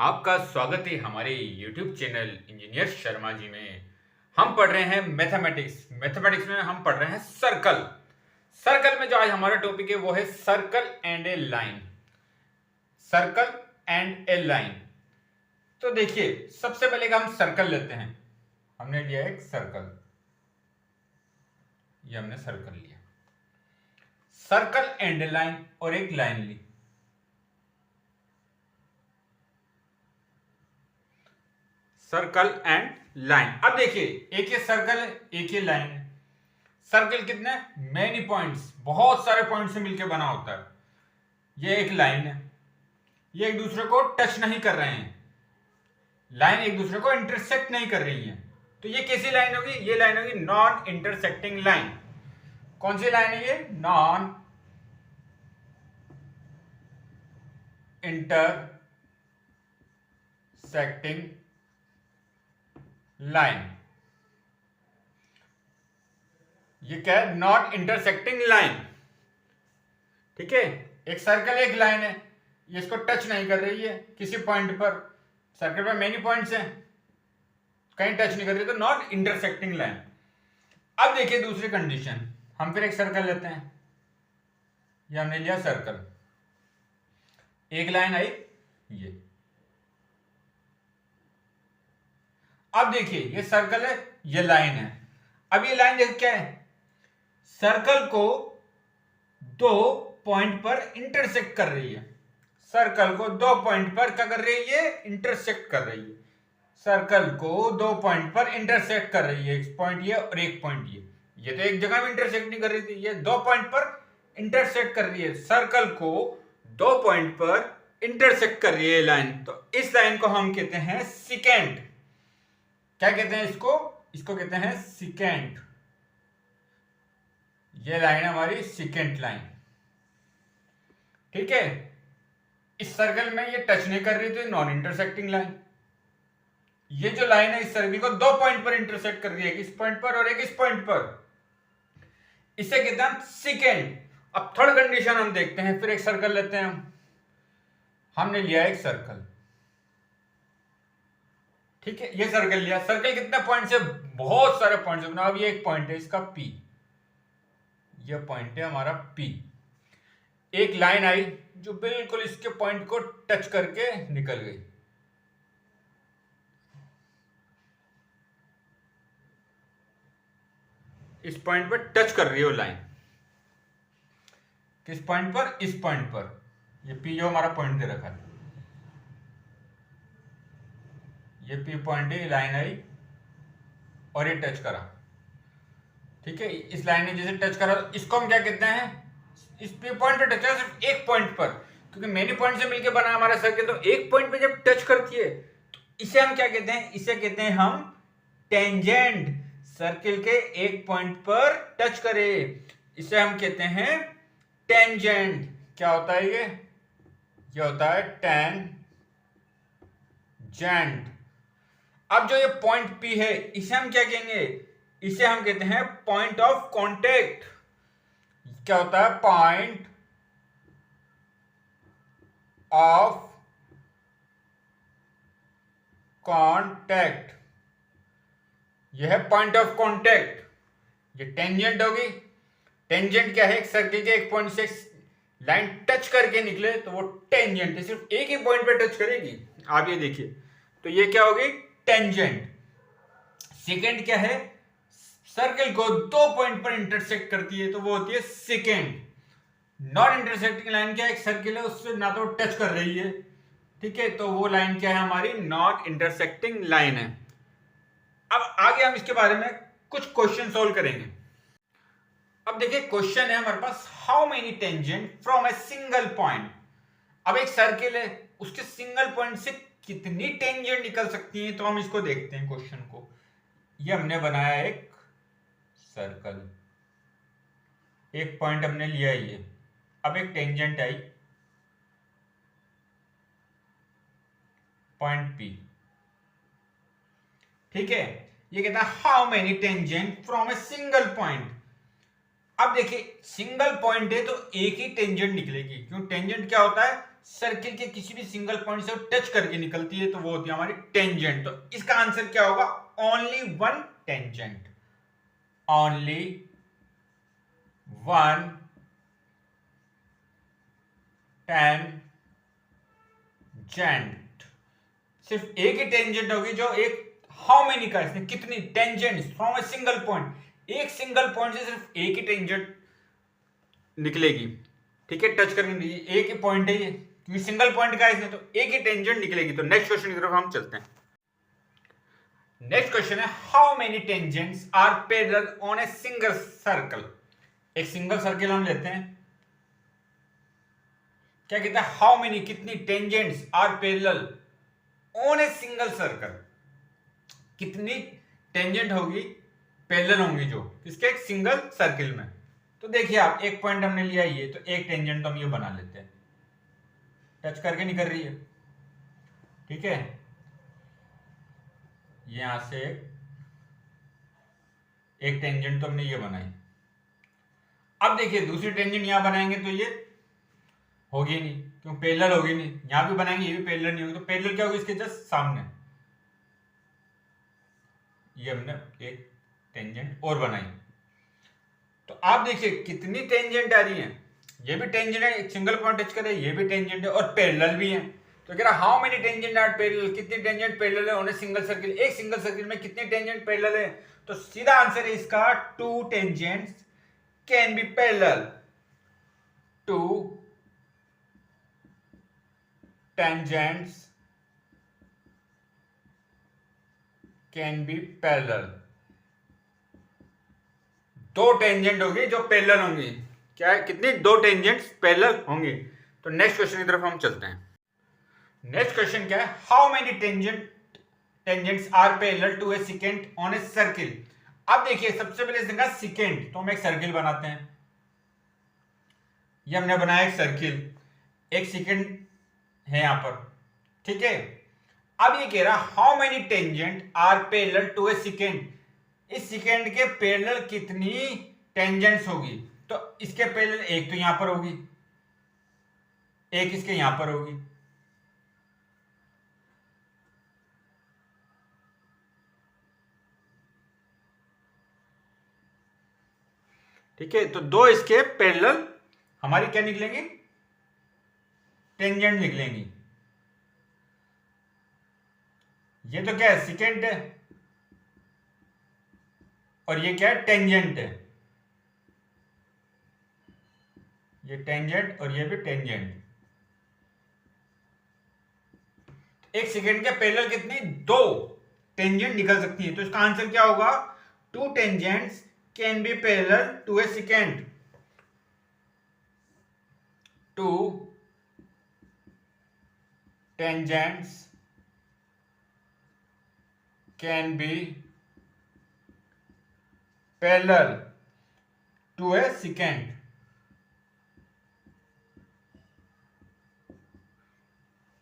आपका स्वागत है हमारे YouTube channel engineer Sharma ji में। हम पढ़ रहे हैं मैथमेटिक्स में हम पढ़ रहे हैं सर्कल में जो आज हमारा टॉपिक है वो है circle and A line. Circle and A line. तो देखिए, सबसे पहले हम सर्कल लेते हैं। हमने लिया एक सर्कल, ये हमने सर्कल लिया, सर्कल एंड ए लाइन, और एक लाइन ली। Circle and line. अब देखिए, एक ये सर्कल है, एक ये लाइन है। सर्कल कितने, मेनी पॉइंट्स, बहुत सारे पॉइंट से मिलकर बना होता है। ये एक लाइन है, ये एक दूसरे को टच नहीं कर रहे हैं, लाइन एक दूसरे को इंटरसेक्ट नहीं कर रही है। तो ये कैसी लाइन होगी? ये लाइन होगी नॉन इंटरसेक्टिंग लाइन। कौन सी लाइन है ये? Non intersecting line. ये क्या है? Not intersecting line. ठीक है, एक सर्कल एक लाइन है, ये इसको टच नहीं कर रही है किसी पॉइंट पर। सर्कल पर मेनी पॉइंट्स हैं, कहीं टच नहीं कर रही, तो नॉट इंटरसेक्टिंग लाइन। अब देखिए दूसरी कंडीशन, हम फिर एक सर्कल लेते हैं। ये हमने लिया सर्कल, एक लाइन आई ये। अब देखिए, ये सर्कल है, ये लाइन है। अब ये लाइन देख क्या है? सर्कल को दो पॉइंट पर इंटरसेक्ट कर रही है। सर्कल को दो पॉइंट पर क्या कर रही है? इंटरसेक्ट कर रही है। सर्कल को दो पॉइंट पर इंटरसेक्ट कर रही है, एक पॉइंट ये और एक पॉइंट ये। ये तो एक जगह में इंटरसेक्ट नहीं कर रही थी, ये दो पॉइंट पर इंटरसेक्ट कर रही है। सर्कल को दो पॉइंट पर इंटरसेक्ट कर रही है लाइन। तो इस लाइन को हम कहते हैं सिकेंट। क्या कहते हैं इसको? इसको कहते हैं सिकेंट। ये लाइन हमारी सिकेंट लाइन। ठीक है, इस सर्कल में ये टच नहीं कर रही थी, नॉन इंटरसेक्टिंग लाइन। ये जो लाइन है इस सर्कल को दो पॉइंट पर इंटरसेक्ट कर रही है, एक इस पॉइंट पर और एक इस पॉइंट पर। इसे कहते हैं सिकेंट। अब थर्ड कंडीशन हम देखते हैं, फिर एक सर्कल लेते हैं। हमने लिया एक सर्कल, ठीक है, ये सर्कल लिया। सर्कल कितने पॉइंट से? बहुत सारे पॉइंट से बना। अब ये एक पॉइंट है इसका P, ये पॉइंट है हमारा P। एक लाइन आई जो बिल्कुल इसके पॉइंट को टच करके निकल गई। इस पॉइंट पर टच कर रही है वो लाइन। किस पॉइंट पर? इस पॉइंट पर। ये P जो हमारा पॉइंट दे रखा है, ये P पॉइंट है, लाइन आई और ये टच करा। ठीक है, इस लाइन ने जैसे टच करा, तो इसको हम क्या कहते हैं? इस P पॉइंट पे टच करा, सिर्फ एक पॉइंट पर, क्योंकि मेनी पॉइंट से मिलकर बना हमारा सर्कल। तो एक पॉइंट पे जब टच करती है तो इसे हम क्या कहते हैं? इसे कहते हैं हम टेंजेंट। सर्कल के एक पॉइंट पर टच करे, इसे हम कहते हैं टेंजेंट। क्या होता है ये? होता है टेंजेंट। अब जो ये पॉइंट P है, इसे हम क्या कहेंगे? इसे हम कहते हैं पॉइंट ऑफ कांटेक्ट। क्या होता है? Point of contact. यह है पॉइंट ऑफ कांटेक्ट। ये टेंजेंट होगी। टेंजेंट क्या है? एक सर्कल के एक पॉइंट से लाइन टच करके निकले तो वो टेंजेंट है, सिर्फ एक ही पॉइंट पे टच करेगी। आप ये देखिए, तो ये क्या होगी? टेंजेंट। सेकेंड क्या है? सर्कल को दो पॉइंट पर इंटरसेक्ट करती है, तो वो होती है सेकेंड। नॉन इंटरसेक्टिंग लाइन क्या है? एक सर्कल है, उससे ना तो टच कर रही है, ठीक है, तो वो लाइन क्या है हमारी? नॉन इंटरसेक्टिंग लाइन है। अब आगे हम इसके बारे में कुछ क्वेश्चन सोल्व करेंगे। अब देखिए, क्वेश्चन है हमारे पास, how many tangent from a single point. अब एक सर्कल है, उसके सिंगल पॉइंट से कितनी टेंजेंट निकल सकती है, तो हम इसको देखते हैं क्वेश्चन को। ये हमने बनाया एक सर्कल, एक पॉइंट हमने लिया ये। अब एक टेंजेंट आई पॉइंट P, ठीक है। ये कहता है how many tangent from a single point. अब देखिए, सिंगल पॉइंट है तो एक ही टेंजेंट निकलेगी, क्यों? टेंजेंट क्या होता है? सर्किल के किसी भी सिंगल पॉइंट से टच करके निकलती है तो वो होती है हमारी टेंजेंट। तो इसका आंसर क्या होगा? Only one tangent, only one tangent. सिर्फ एक ही टेंजेंट होगी जो एक, हाउ मेनी का, इसने कितनी tangent from a single point, एक सिंगल पॉइंट से सिर्फ एक ही टेंजेंट निकलेगी। ठीक है, टच करके एक ही पॉइंट है ये, क्योंकि सिंगल पॉइंट का है इसने, तो एक ही टेंजेंट निकलेगी। तो नेक्स्ट क्वेश्चन की तरफ हम चलते हैं। नेक्स्ट क्वेश्चन है how many tangents are parallel on a single circle. एक सिंगल सर्कल हम लेते हैं, क्या कहता है? हाउ मेनी, कितनी tangents are parallel on a single circle, कितनी टेंजेंट होगी, पैरेलल होंगी जो किसके, एक सिंगल सर्किल में। तो देखिए आप, एक पॉइंट हमने लिया ये, तो एक टेंजेंट तो हम ये बना लेते हैं, टच करके निकल रही है। ठीक है, यहां से एक टेंजेंट तो हमने ये बनाई। अब देखिए दूसरी टेंजेंट यहां बनाएंगे तो ये होगी नहीं, क्यों, पैरेलल होगी नहीं। यहां भी बनाएंगे, ये भी पैरेलल नहीं होगी, तो पैरेलल क्या होगी? इसके जस्ट सामने ये हमने एक टेंजेंट और बनाई। तो आप देखिए कितनी टेंजेंट आ रही है, ये भी टेंजेंट है, एक सिंगल पॉइंट टच करे, ये भी टेंजेंट है और पैरेलल भी है। तो कह रहा how many tangent are parallel, कितनी टेंजेंट पैरेलल है ऑन ए सिंगल सर्किल, एक सिंगल सर्किल में कितनी टेंजेंट पैरेलल है। तो सीधा आंसर है इसका to tangents can be parallel, to tangents can be parallel. दो टेंजेंट होगी जो पैरेलल होंगी। क्या है? कितनी? दो टेंजेंट्स पैरेलल होंगी। तो नेक्स्ट क्वेश्चन की तरफ हम चलते हैं। नेक्स्ट क्वेश्चन क्या है? How many tangents are parallel to a second on a circle. अब देखिए सबसे पहले इसने कहा सेकेंड, तो हम एक सर्किल बनाते हैं। ये हमने बनाया एक सर्किल, एक सेकेंड है यहां पर। ठीक है, अब ये कह रहा how many tangent are parallel to a second, इस सेकेंड के पैरेलल कितनी टेंजेंट्स होगी। तो इसके पैरेलल एक तो यहां पर होगी, एक इसके यहां पर होगी। ठीक है, तो दो इसके पैरेलल हमारी क्या निकलेंगी? टेंजेंट निकलेंगी। ये तो क्या है? सेकेंड है, और ये क्या है? टेंजेंट है। ये टेंजेंट और ये भी टेंजेंट। एक सेकेंड के पैरेलल कितनी? दो टेंजेंट निकल सकती है। तो इसका आंसर क्या होगा? Two tangents can be parallel to a second, two tangents can be parallel to a second.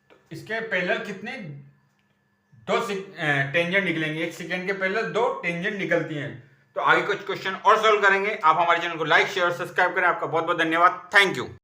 तो इसके पैरेलल कितने? दो टेंजेंट निकलेंगे। एक सेकेंड के पैरेलल दो टेंजेंट निकलती हैं। तो आगे कुछ क्वेश्चन और सॉल्व करेंगे। आप हमारे चैनल को लाइक, शेयर और सब्सक्राइब करें। आपका बहुत बहुत धन्यवाद। Thank you.